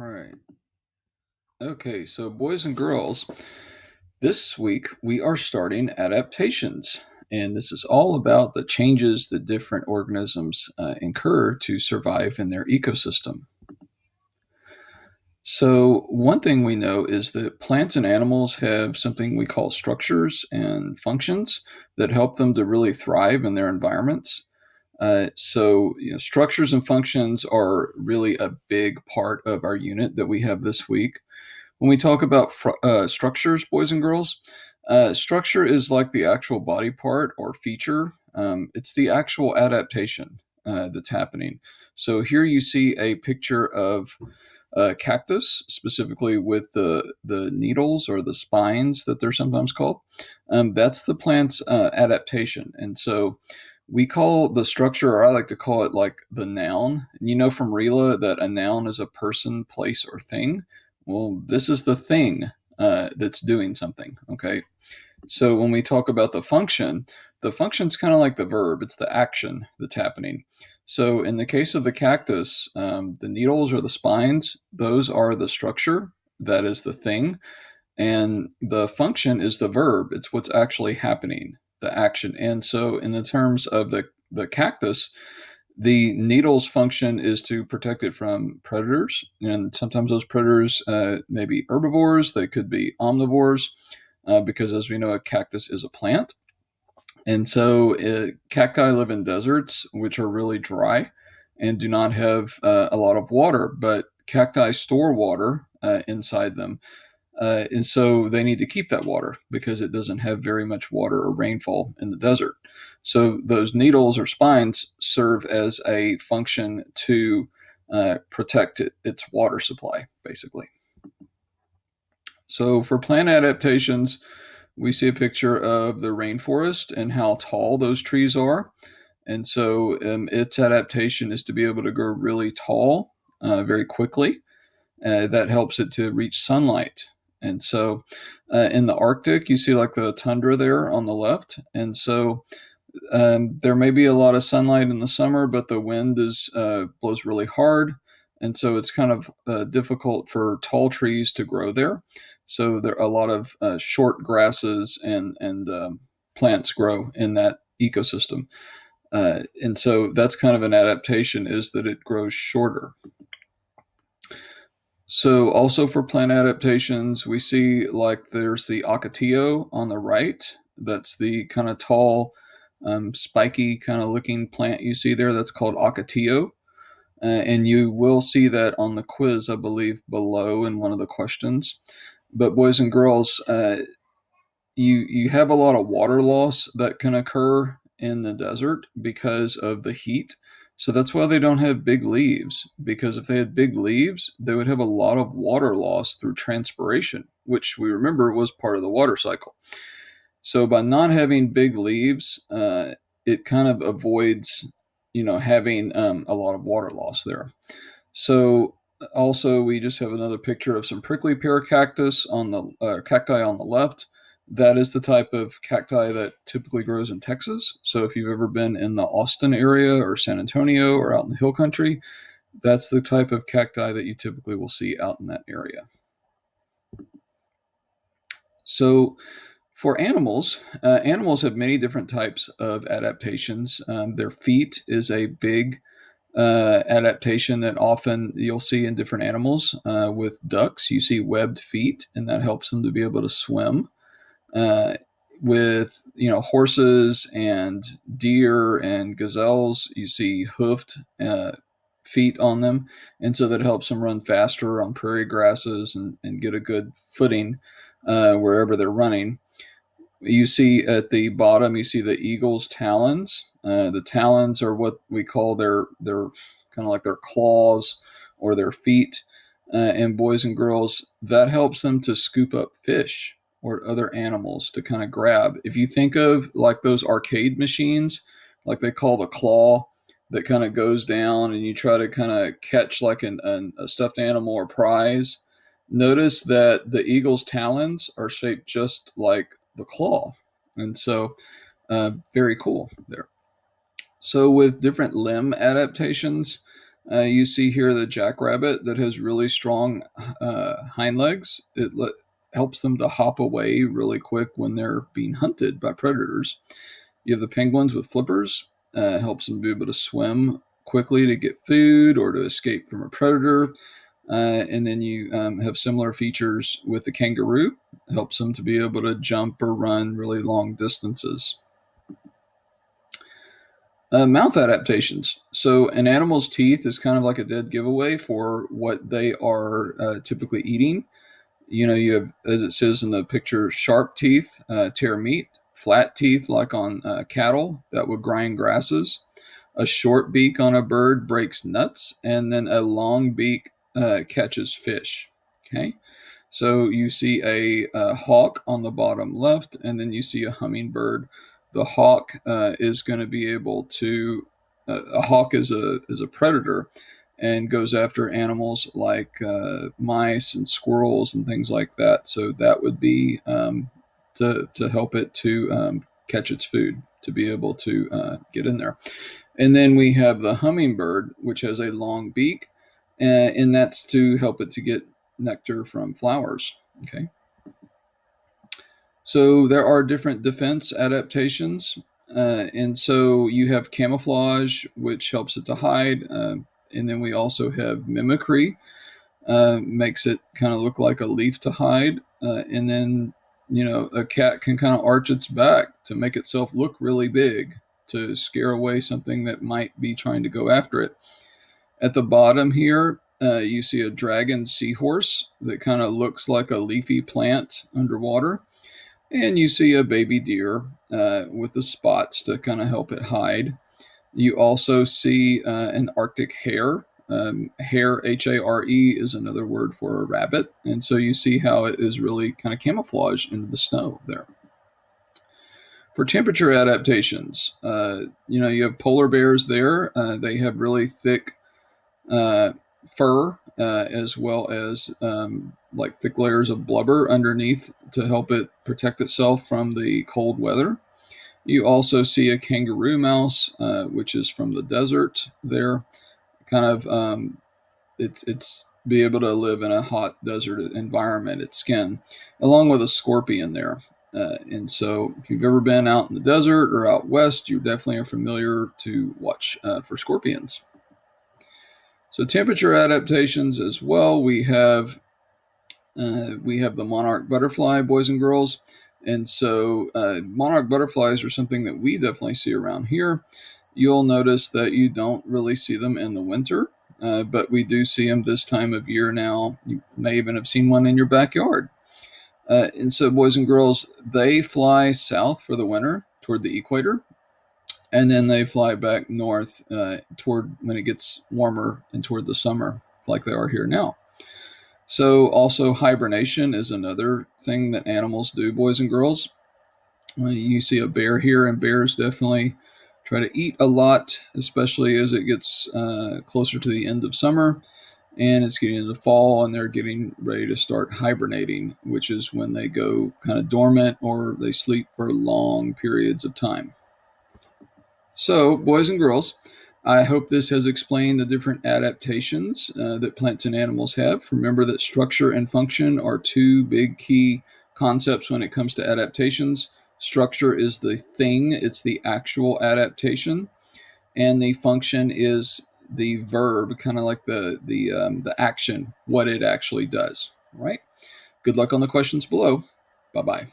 right. Okay, so boys and girls, this week we are starting adaptations. And this is all about the changes that different organisms incur to survive in their ecosystem. So, one thing we know is that plants and animals have something we call structures and functions that help them to really thrive in their environments. Structures and functions are really a big part of our unit that we have this week. When we talk about structures, boys and girls, structure is like the actual body part or feature. It's the actual adaptation that's happening. So here you see a picture of a cactus, specifically with the needles or the spines that they're sometimes called. That's the plant's adaptation, and so we call the structure, or I like to call it like the noun. And you know from Rela that a noun is a person, place, or thing. Well, this is the thing that's doing something. Okay. So when we talk about the function's kind of like the verb, it's the action that's happening. So in the case of the cactus, the needles or the spines, those are the structure, that is the thing. And the function is the verb, it's what's actually happening, the action. And so in the terms of the cactus, the needle's function is to protect it from predators, and sometimes those predators may be herbivores, they could be omnivores, because as we know, a cactus is a plant. And so cacti live in deserts, which are really dry and do not have a lot of water, but cacti store water inside them. And so they need to keep that water because it doesn't have very much water or rainfall in the desert. So those needles or spines serve as a function to protect its water supply, basically. So for plant adaptations, we see a picture of the rainforest and how tall those trees are. And so its adaptation is to be able to grow really tall very quickly. That helps it to reach sunlight. And so in the Arctic, you see like the tundra there on the left. And so there may be a lot of sunlight in the summer, but the wind is blows really hard, and so it's kind of difficult for tall trees to grow there. So there are a lot of short grasses and plants grow in that ecosystem, and so that's kind of an adaptation is that it grows shorter. So also for plant adaptations, we see like there's the ocotillo on the right. That's the kind of tall, spiky kind of looking plant you see there. That's called ocotillo. And you will see that on the quiz, I believe, below in one of the questions. But boys and girls, you have a lot of water loss that can occur in the desert because of the heat. So that's why they don't have big leaves, because if they had big leaves, they would have a lot of water loss through transpiration, which we remember was part of the water cycle. So by not having big leaves, it kind of avoids, having a lot of water loss there. So also, we just have another picture of some prickly pear cactus on the cacti on the left. That is the type of cacti that typically grows in Texas. So if you've ever been in the Austin area or San Antonio or out in the hill country, that's the type of cacti that you typically will see out in that area. So for animals, animals have many different types of adaptations. Their feet is a big adaptation that often you'll see in different animals. With ducks, you see webbed feet, and that helps them to be able to swim. Uh, with horses and deer and gazelles, you see hoofed feet on them, and so that helps them run faster on prairie grasses and get a good footing wherever they're running. You see at the bottom, you see the eagle's talons. The talons are what we call their kind of like their claws or their feet. And boys and girls, that helps them to scoop up fish or other animals to kind of grab. If you think of like those arcade machines, like they call the claw, that kind of goes down and you try to kind of catch like a stuffed animal or prize. Notice that the eagle's talons are shaped just like the claw. And so, very cool there. So, with different limb adaptations, You see here the jackrabbit that has really strong hind legs. Helps them to hop away really quick when they're being hunted by predators. You have the penguins with flippers. Helps them be able to swim quickly to get food or to escape from a predator. And then you have similar features with the kangaroo. Helps them to be able to jump or run really long distances. Mouth adaptations. So, an animal's teeth is kind of like a dead giveaway for what they are typically eating. You have, as it says in the picture, sharp teeth tear meat, flat teeth, like on cattle, that would grind grasses. A short beak on a bird breaks nuts, and then a long beak catches fish. Okay. So you see a hawk on the bottom left, and then you see a hummingbird. The hawk is going to be able to. A hawk is a predator, and goes after animals like mice and squirrels and things like that. So that would be to help it to catch its food, to be able to get in there. And then we have the hummingbird, which has a long beak, and that's to help it to get nectar from flowers. Okay. So there are different defense adaptations. And so you have camouflage, which helps it to hide. And then we also have mimicry, makes it kind of look like a leaf to hide. And then, a cat can kind of arch its back to make itself look really big to scare away something that might be trying to go after it. At the bottom here, you see a dragon seahorse that kind of looks like a leafy plant underwater. And you see a baby deer with the spots to kind of help it hide. You also see an Arctic hare. Hare, Hare, is another word for a rabbit. And so you see how it is really kind of camouflaged into the snow there. For temperature adaptations, you have polar bears there. They have really thick uh, fur, as well as like thick layers of blubber underneath to help it protect itself from the cold weather. You also see a kangaroo mouse, which is from the desert there, kind of it's be able to live in a hot desert environment. Its skin, along with a scorpion there. And so, if you've ever been out in the desert or out west, you definitely are familiar to watch for scorpions. So temperature adaptations as well. We have the monarch butterfly, boys and girls, and so monarch butterflies are something that we definitely see around here. You'll notice that you don't really see them in the winter, but we do see them this time of year now. You may even have seen one in your backyard. And so, boys and girls, they fly south for the winter toward the equator, and then they fly back north toward when it gets warmer and toward the summer, like they are here now. So, also hibernation is another thing that animals do, boys and girls. You see a bear here, and bears definitely try to eat a lot, especially as it gets closer to the end of summer and it's getting into fall and they're getting ready to start hibernating, which is when they go kind of dormant or they sleep for long periods of time. So, boys and girls, I hope this has explained the different adaptations that plants and animals have. Remember that structure and function are two big key concepts when it comes to adaptations. Structure is the thing, it's the actual adaptation, and the function is the verb, kind of like the action, what it actually does. All right. Good luck on the questions below. Bye bye.